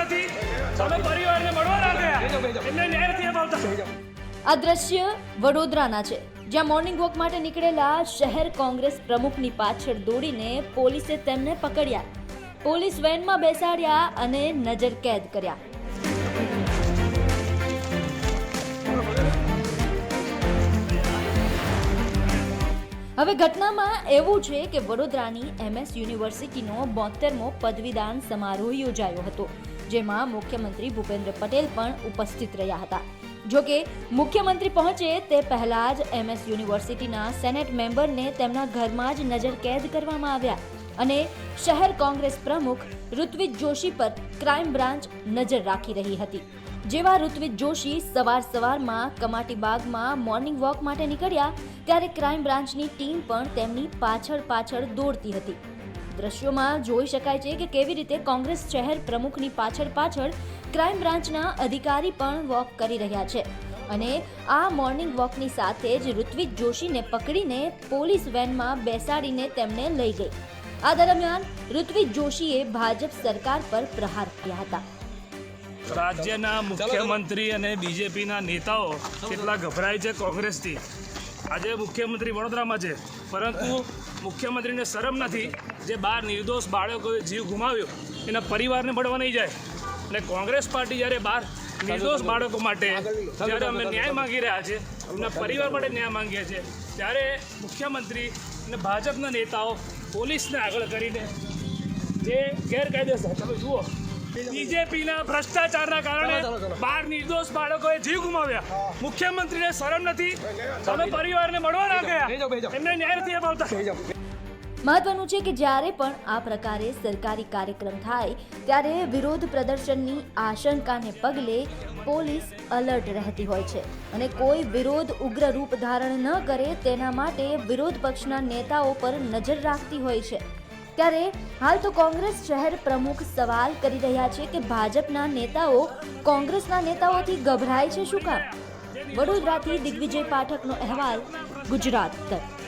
નથી, તમે પરિવારને મળવા ના ગયા, એમને ન્યાય નથી અપાવતા. આ દ્રશ્ય વડોદરાના છે, જ્યાં મોર્નિંગ વોક માટે નીકળેલા શહેર કોંગ્રેસ પ્રમુખની પાછળ દોડીને પોલીસે તેમને પકડ્યા. પોલીસ વેનમાં બેસાડ્યા અને નજર કેદ કર્યા. હવે ઘટનામાં એવું છે કે વડોદરાની MS યુનિવર્સિટીનો 72મો પદવીદાન સમારોહ યોજાયો હતો, જેમાં મુખ્યમંત્રી ભૂપેન્દ્ર પટેલ પણ ઉપસ્થિત રહ્યા હતા. જોકે મુખ્યમંત્રી પહોંચે તે પહેલા જ MS યુનિવર્સિટીના સેનેટ મેમ્બરને તેમના ઘરમાં જ નજર કેદ કરવામાં આવ્યા અને શહેર કોંગ્રેસ પ્રમુખ ઋત્વિજ જોશી પર ક્રાઇમ બ્રાન્ચ નજર રાખી રહી હતી. જેવા ઋત્વિજ જોશી સવારમાં કમાટીબાગમાં મોર્નિંગ વોક માટે નીકળ્યા ત્યારે ક્રાઇમ બ્રાન્ચની ટીમ પણ તેમની પાછળ દોડતી હતી. દ્રશ્યોમાં જોઈ શકાય છે કે કેવી રીતે કોંગ્રેસ શહેર પ્રમુખની પાછળ ક્રાઇમ બ્રાન્ચના અધિકારી પણ વોક કરી રહ્યા છે અને આ મોર્નિંગ વોકની સાથે જ ઋત્વિજ જોશીને પકડીને પોલીસ વેનમાં બેસાડીને તેમને લઈ ગઈ. આ દરમિયાન ઋત્વિજ જોશીએ ભાજપ સરકાર પર પ્રહાર કર્યા હતા. રાજ્યના મુખ્યમંત્રી અને બીજેપીના નેતાઓ કેટલા ગભરાય છે કોંગ્રેસથી. આજે મુખ્યમંત્રી વડોદરામાં છે, પરંતુ મુખ્યમંત્રીને શરમ નથી જે 12 નિર્દોષ બાળકોએ જીવ ગુમાવ્યો એના પરિવારને મળવા નહીં જાય. અને કોંગ્રેસ પાર્ટી જ્યારે 12 નિર્દોષ બાળકો માટે જ્યારે અમે ન્યાય માંગી રહ્યા છે, એમના પરિવાર માટે ન્યાય માંગીએ છીએ, ત્યારે મુખ્યમંત્રી અને ભાજપના નેતાઓ પોલીસને આગળ કરીને જે ગેરકાયદેસર, તમે જુઓ બીજેપીના ભ્રષ્ટાચારના કારણે 12 નિર્દોષ બાળકોએ જીવ ગુમાવ્યા. મુખ્યમંત્રીને શરમ નથી, તમે પરિવારને મળવા ના ગયા, એમને ન્યાય નથી અપાવતા. મહત્વનું છે કે જ્યારે પણ આ પ્રકારે સરકારી કાર્યક્રમ થાય ત્યારે વિરોધ પ્રદર્શનની આશંકાને પગલે પોલીસ એલર્ટ રહેતી હોય છે અને કોઈ વિરોધ ઉગ્ર રૂપ ધારણ ન કરે તેના માટે વિરોધ પક્ષના નેતાઓ પર નજર રાખતી હોય છે. ત્યારે હાલ તો કોંગ્રેસ શહેર પ્રમુખ સવાલ કરી રહ્યા છે કે ભાજપના નેતાઓ કોંગ્રેસના નેતાઓથી ગભરાય છે શું કામ? વડોદરાથી દિગ્વિજય પાઠકનો અહેવાલ, ગુજરાત તક.